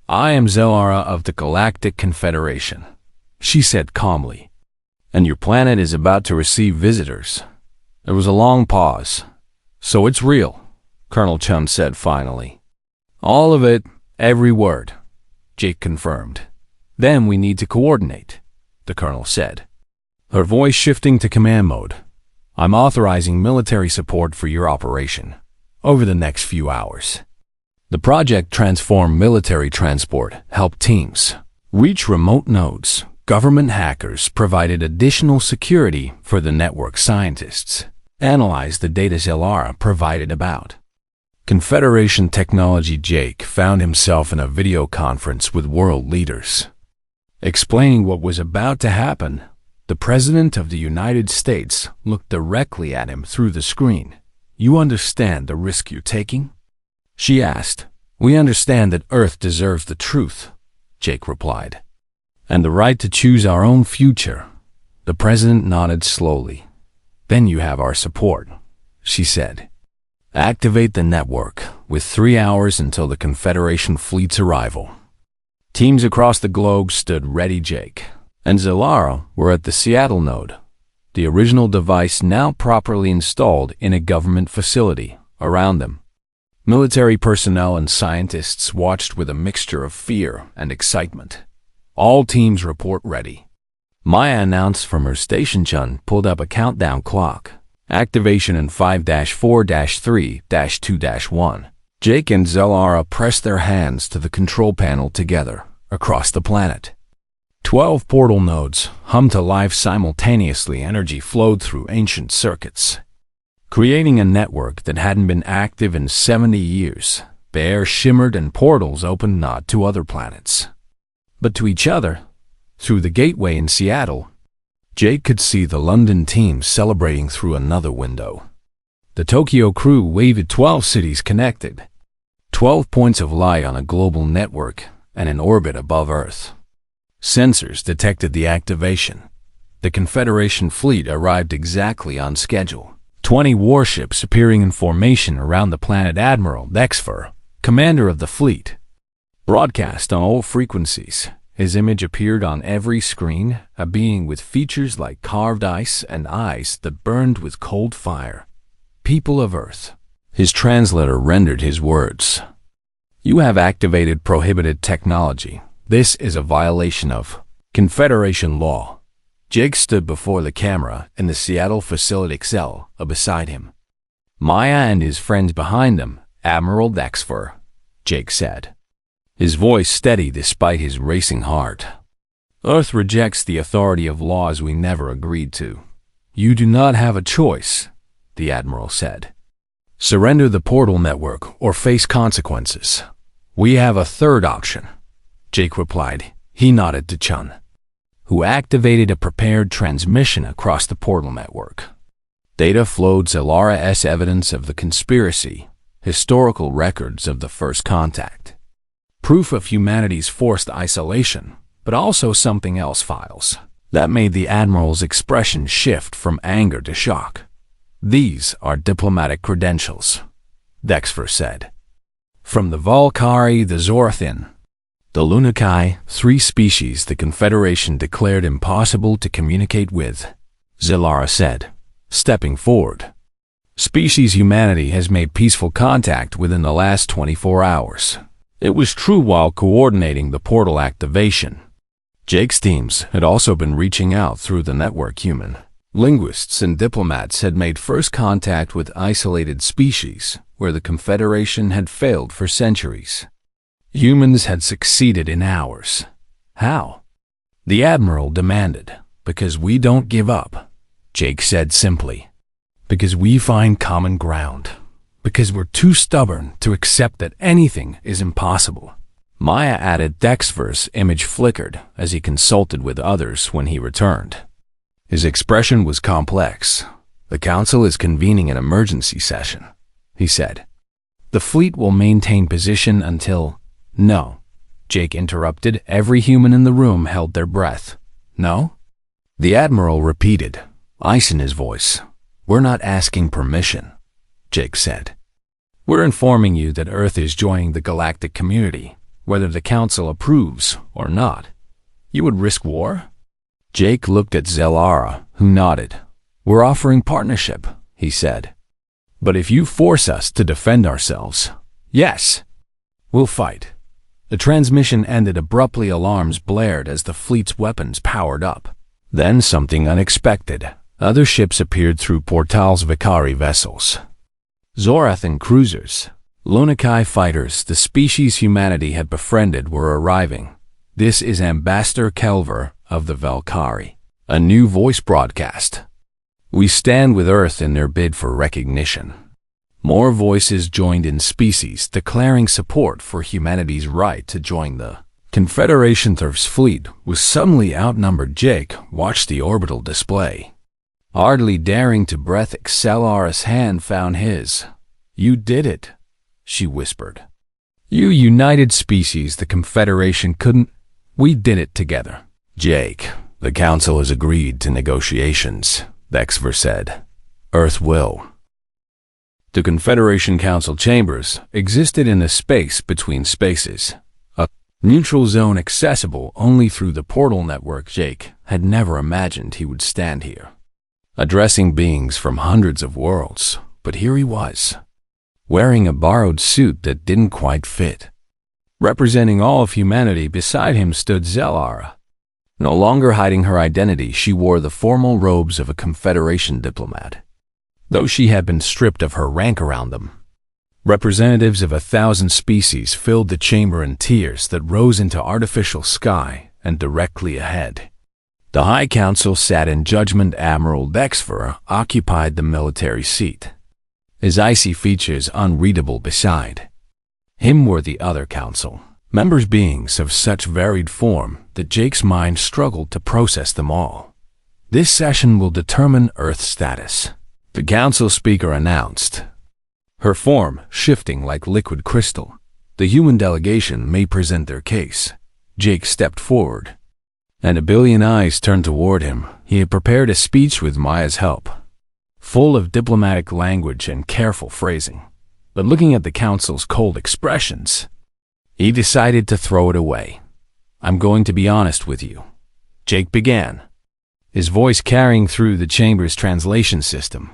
I am Zelara of the Galactic Confederation, she said calmly. And your planet is about to receive visitors. There was a long pause. So it's real, Colonel Chen said finally. All of it, every word, Jake confirmed. Then we need to coordinate, the colonel said, her voice shifting to command mode. I'm authorizing military support for your operation over the next few hours. The project transformed military transport, helped teams reach remote nodes. Government hackers provided additional security for the network. Scientists analyzed the data Zelara provided about Confederation technology. Jake found himself in a video conference with world leaders, explaining what was about to happen. The President of the United States looked directly at him through the screen. You understand the risk you're taking? She asked. We understand that Earth deserves the truth, Jake replied. And the right to choose our own future. The president nodded slowly. Then you have our support, she said. Activate the network, with 3 hours until the Confederation fleet's arrival. Teams across the globe stood ready. Jake and Zilara were at the Seattle node, the original device now properly installed in a government facility around them. Military personnel and scientists watched with a mixture of fear and excitement. All teams report ready. Maya announced from her station. Chun pulled up a countdown clock. Activation in 5-4-3-2-1. Jake and Zilara pressed their hands to the control panel together across the planet. 12 portal nodes hummed to life simultaneously. Energy flowed through ancient circuits, creating a network that hadn't been active in 70 years. The air shimmered and portals opened not to other planets, but to each other. Through the gateway in Seattle, Jake could see the London team celebrating through another window. The Tokyo crew waved. 12 cities connected, 12 points of light on a global network and in orbit above Earth. Sensors detected the activation. The Confederation fleet arrived exactly on schedule. 20 warships appearing in formation around the planet. Admiral Dexfer, commander of the fleet, broadcast on all frequencies. His image appeared on every screen, a being with features like carved ice and eyes that burned with cold fire. People of Earth. His translator rendered his words. You have activated prohibited technology. This is a violation of Confederation law. Jake stood before the camera in the Seattle facility. Excel beside him. Maya and his friends behind them. Admiral Dexfer, Jake said, his voice steady despite his racing heart. Earth rejects the authority of laws we never agreed to. You do not have a choice, the Admiral said. Surrender the portal network or face consequences. We have a third option, Jake replied. He nodded to Chun, who activated a prepared transmission across the portal network. Data flowed. Zilara's evidence of the conspiracy, historical records of the first contact, proof of humanity's forced isolation, but also something else. Files that made the Admiral's expression shift from anger to shock. These are diplomatic credentials, Dexfer said. From the Valkyrie, the Zorathin, the Lunakai, 3 species the Confederation declared impossible to communicate with, Zilara said, stepping forward. Species humanity has made peaceful contact within the last 24 hours. It was true while coordinating the portal activation. Jake's teams had also been reaching out through the network. Human linguists and diplomats had made first contact with isolated species where the Confederation had failed for centuries. Humans had succeeded in hours. How? The Admiral demanded. Because we don't give up, Jake said simply. Because we find common ground. Because we're too stubborn to accept that anything is impossible. Maya added. Dexfer's image flickered as he consulted with others when he returned. His expression was complex. The Council is convening an emergency session, he said. The fleet will maintain position until... No, Jake interrupted. Every human in the room held their breath. No? The Admiral repeated, ice in his voice. We're not asking permission, Jake said. We're informing you that Earth is joining the galactic community, whether the Council approves or not. You would risk war? Jake looked at Zilara, who nodded. We're offering partnership, he said. But if you force us to defend ourselves, yes, we'll fight. The transmission ended abruptly. Alarms blared as the fleet's weapons powered up. Then something unexpected. Other ships appeared through portals. Valkyrie vessels, Zorathan cruisers, Lunakai fighters the species humanity had befriended were arriving. This is Ambassador Kelver of the Valkyrie. A new voice broadcast. We stand with Earth in their bid for recognition. More voices joined in species declaring support for humanity's right to join the Confederation. Earth's fleet was suddenly outnumbered. Jake watched the orbital display, hardly daring to breathe. Xelara's hand found his. You did it, she whispered. You united species the Confederation couldn't. We did it together. Jake, the Council has agreed to negotiations, Dexver said. Earth will. The Confederation Council chambers existed in a space between spaces, a neutral zone accessible only through the portal network. Jake had never imagined he would stand here, addressing beings from hundreds of worlds, but here he was, wearing a borrowed suit that didn't quite fit. Representing all of humanity, beside him stood Zellara. No longer hiding her identity, she wore the formal robes of a Confederation diplomat, though she had been stripped of her rank around them. Representatives of 1,000 species filled the chamber in tiers that rose into artificial sky and directly ahead. The High Council sat in judgment. Admiral Dexver occupied the military seat, his icy features unreadable. Beside him were the other council members, beings of such varied form that Jake's mind struggled to process them all. This session will determine Earth's status, the council speaker announced, her form shifting like liquid crystal. The human delegation may present their case. Jake stepped forward, and a billion eyes turned toward him. He had prepared a speech with Maya's help, full of diplomatic language and careful phrasing. But looking at the council's cold expressions, he decided to throw it away. I'm going to be honest with you, Jake began, his voice carrying through the chamber's translation system.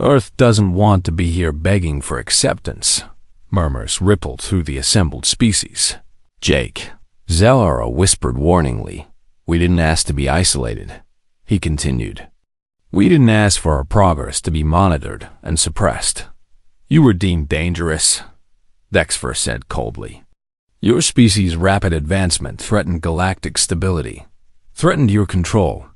Earth doesn't want to be here begging for acceptance. Murmurs rippled through the assembled species. Jake, Zellara whispered warningly. We didn't ask to be isolated, he continued. We didn't ask for our progress to be monitored and suppressed. You were deemed dangerous, Dexver said coldly. Your species' rapid advancement threatened galactic stability, threatened your control.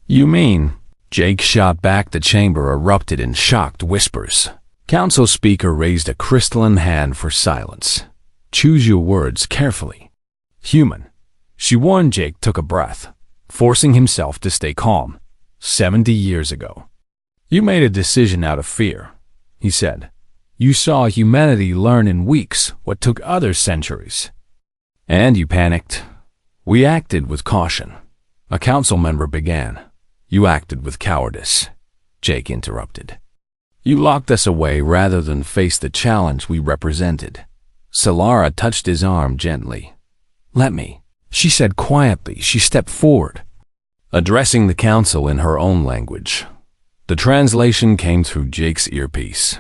You mean? Jake shot back. The chamber erupted in shocked whispers. Council speaker raised a crystalline hand for silence. Choose your words carefully. Human. She warned. Jake took a breath, forcing himself to stay calm. 70 years ago. You made a decision out of fear, he said. You saw humanity learn in weeks what took others centuries. And you panicked. We acted with caution. A council member began. You acted with cowardice, Jake interrupted. You locked us away rather than face the challenge we represented. Zellara touched his arm gently. Let me, she said quietly. She stepped forward, addressing the council in her own language. The translation came through Jake's earpiece.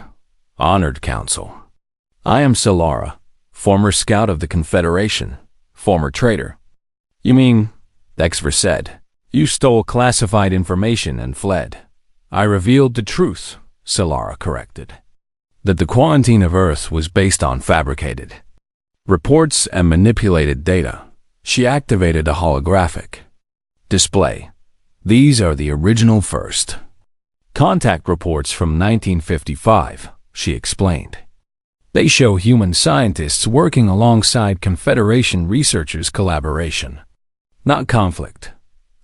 Honored Council. I am Zellara, former scout of the Confederation, former traitor. You mean, Dexver said, you stole classified information and fled. I revealed the truth, Zellara corrected. That the quarantine of Earth was based on fabricated reports and manipulated data. She activated a holographic display. These are the original first contact reports from 1955, she explained. They show human scientists working alongside Confederation researchers. Collaboration, not conflict.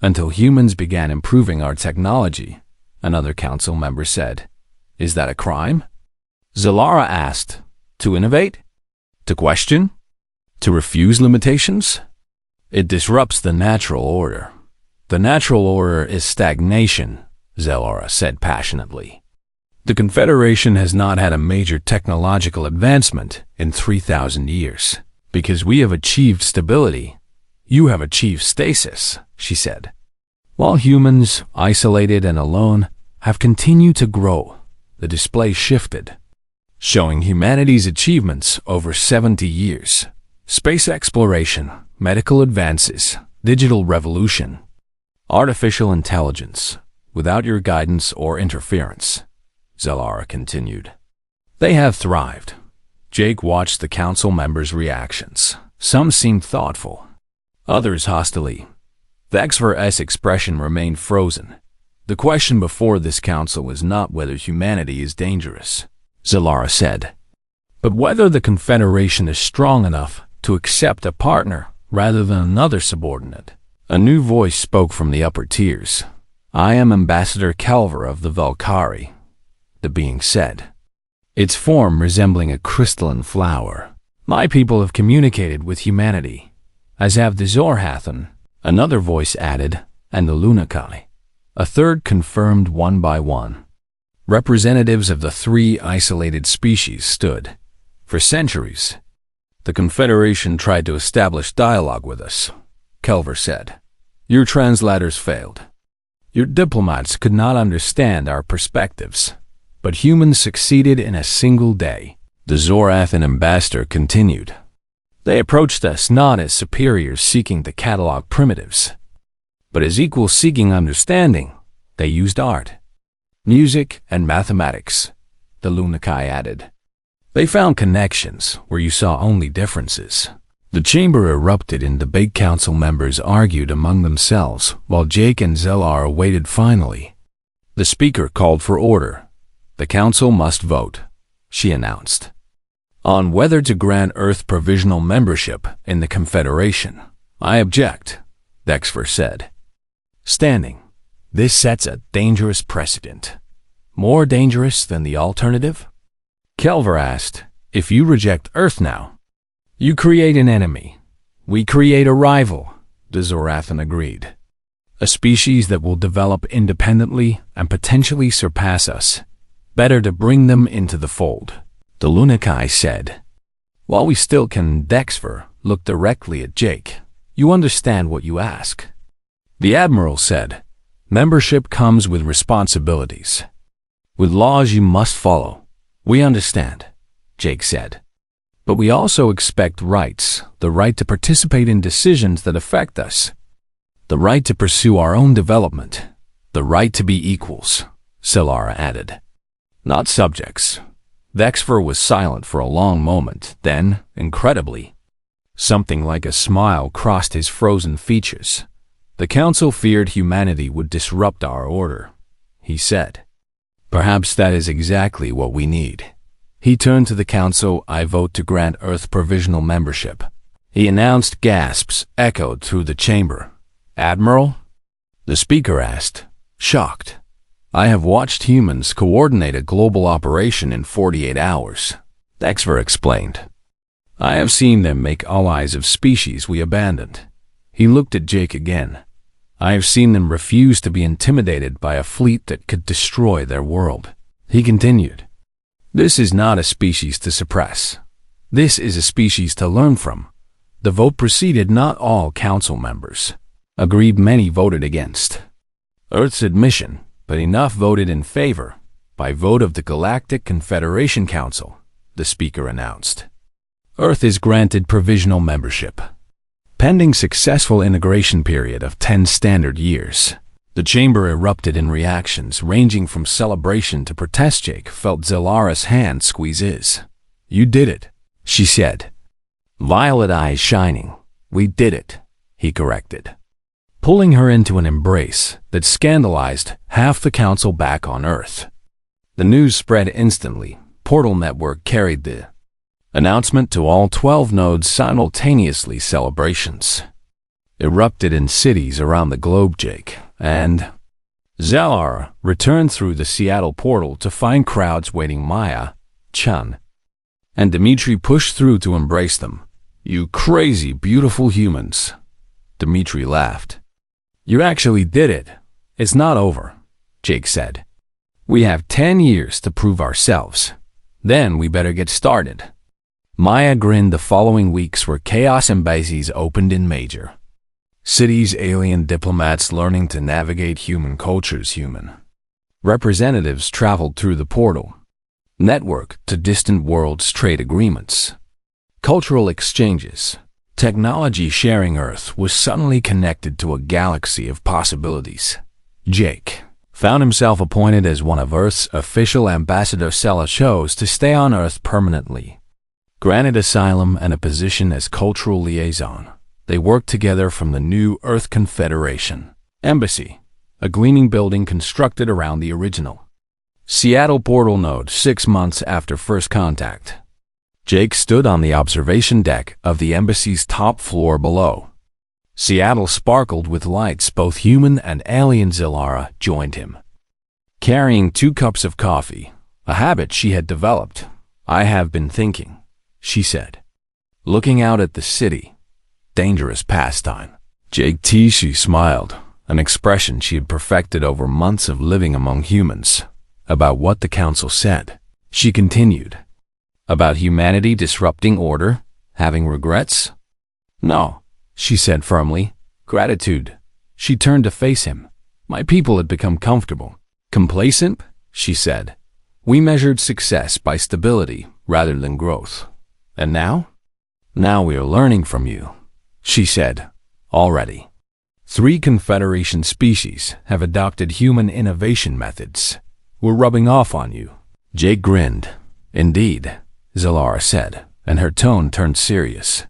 Until humans began improving our technology, another council member said. Is that a crime? Zellara asked. To innovate? To question? To refuse limitations? It disrupts the natural order. The natural order is stagnation, Zellara said passionately. The Confederation has not had a major technological advancement in 3,000 years. Because we have achieved stability, you have achieved stasis, she said. While humans, isolated and alone, have continued to grow, the display shifted, showing humanity's achievements over 70 years. Space exploration, medical advances, digital revolution, artificial intelligence, without your guidance or interference, Zellara continued. They have thrived. Jake watched the council members' reactions. Some seemed thoughtful, others hostile. Dexver's expression remained frozen. The question before this council is not whether humanity is dangerous, Zellara said, but whether the Confederation is strong enough to accept a partner rather than another subordinate. A new voice spoke from the upper tiers. I am Ambassador Calver of the Valkyrie, the being said, its form resembling a crystalline flower. My people have communicated with humanity, as have the Zorhathan, Another voice added, and the Lunakai. A third confirmed one by one. Representatives of the three isolated species stood. For centuries, the Confederation tried to establish dialogue with us, Kelver said. Your translators failed. Your diplomats could not understand our perspectives. But humans succeeded in a single day. The Zorathan ambassador continued. They approached us not as superiors seeking to catalog primitives, but as equals seeking understanding. They used art, music, and mathematics, the Lunakai added. They found connections where you saw only differences. The chamber erupted and debate council members argued among themselves while Jake and Zellar waited finally. The speaker called for order. The council must vote, she announced, on whether to grant Earth provisional membership in the Confederation. I object, Dexfer said. Standing. This sets a dangerous precedent. More dangerous than the alternative? Kelver asked, if you reject Earth now, you create an enemy. We create a rival, the Zorathan agreed. A species that will develop independently and potentially surpass us. Better to bring them into the fold, the Lunakai said. While we still can, Dexfer looked directly at Jake. You understand what you ask. The Admiral said, membership comes with responsibilities. With laws you must follow. We understand, Jake said. But we also expect rights, the right to participate in decisions that affect us. The right to pursue our own development. The right to be equals, Solara added. Not subjects. Dexfer was silent for a long moment, then, incredibly, something like a smile crossed his frozen features. The council feared humanity would disrupt our order, he said. Perhaps that is exactly what we need. He turned to the council. I vote to grant Earth provisional membership. He announced. Gasps echoed through the chamber. Admiral? The speaker asked, shocked. I have watched humans coordinate a global operation in 48 hours, Dexfer explained. I have seen them make allies of species we abandoned. He looked at Jake again. I have seen them refuse to be intimidated by a fleet that could destroy their world. He continued. This is not a species to suppress. This is a species to learn from. The vote proceeded. Not all council members agreed. Many voted against Earth's admission, but enough voted in favor. By vote of the Galactic Confederation Council, the speaker announced. Earth is granted provisional membership, pending successful integration period of 10 standard years. The chamber erupted in reactions ranging from celebration to protest. Jake felt Zellara's hand squeeze his. You did it, she said. Violet eyes shining. We did it, he corrected, pulling her into an embrace that scandalized half the council back on Earth. The news spread instantly. Portal Network carried the announcement to all 12 nodes simultaneously. Celebrations erupted in cities around the globe. Jake and Zellar returned through the Seattle portal to find crowds waiting. Maya, Chun, and Dimitri pushed through to embrace them. You crazy, beautiful humans, Dimitri laughed. You actually did it. It's not over, Jake said. We have 10 years to prove ourselves. Then we better get started. Maya grinned. The following weeks were chaos. Embassies opened in major cities. Alien diplomats learning to navigate human cultures. Human representatives traveled through the portal network to distant worlds. Trade agreements, cultural exchanges, technology sharing. Earth was suddenly connected to a galaxy of possibilities. Jake found himself appointed as one of Earth's official ambassadors. Sela chose to stay on Earth permanently, granted asylum and a position as cultural liaison. They worked together from the new Earth Confederation Embassy, a gleaming building constructed around the original Seattle portal node. 6 months after first contact, Jake stood on the observation deck of the embassy's top floor below. Seattle sparkled with lights. Both human and alien. Zellara joined him, carrying 2 cups of coffee, a habit she had developed. I have been thinking, she said, looking out at the city. Dangerous pastime. Jake Tishi smiled, an expression she had perfected over months of living among humans. About what the council said. She continued. About humanity disrupting order, having regrets? No, she said firmly. Gratitude. She turned to face him. My people had become comfortable. Complacent? She said. We measured success by stability rather than growth. And now? Now we are learning from you, she said. Already. 3 Confederation species have adopted human innovation methods. We're rubbing off on you. Jake grinned. Indeed, Zalara said, and her tone turned serious.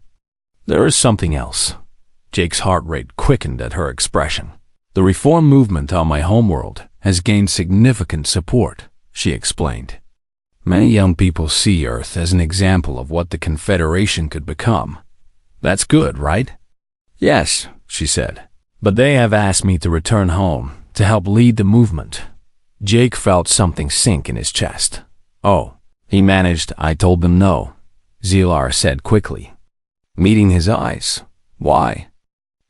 There is something else. Jake's heart rate quickened at her expression. The reform movement on my homeworld has gained significant support, she explained. Many young people see Earth as an example of what the Confederation could become. That's good, right? Yes, she said. But they have asked me to return home to help lead the movement. Jake felt something sink in his chest. Oh, he managed. I told them no, Zalara said quickly. Meeting his eyes. Why?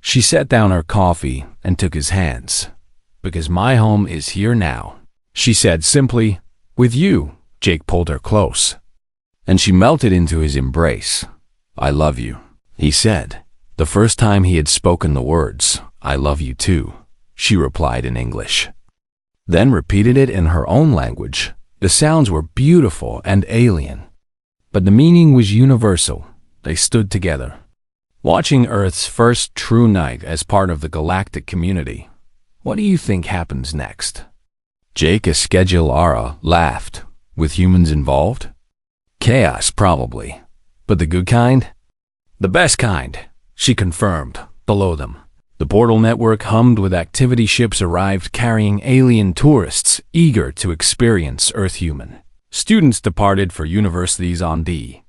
She set down her coffee and took his hands. Because my home is here now, she said simply. With you. Jake pulled her close. And she melted into his embrace. I love you, he said. The first time he had spoken the words, I love you too, she replied in English. Then repeated it in her own language. The sounds were beautiful and alien. But the meaning was universal. They stood together. Watching Earth's first true night as part of the galactic community. What do you think happens next? Jake Eskegilara laughed. With humans involved? Chaos, probably. But the good kind? The best kind, she confirmed, below them. The portal network hummed with activity ships arrived carrying alien tourists eager to experience Earth-human. Students departed for universities on D.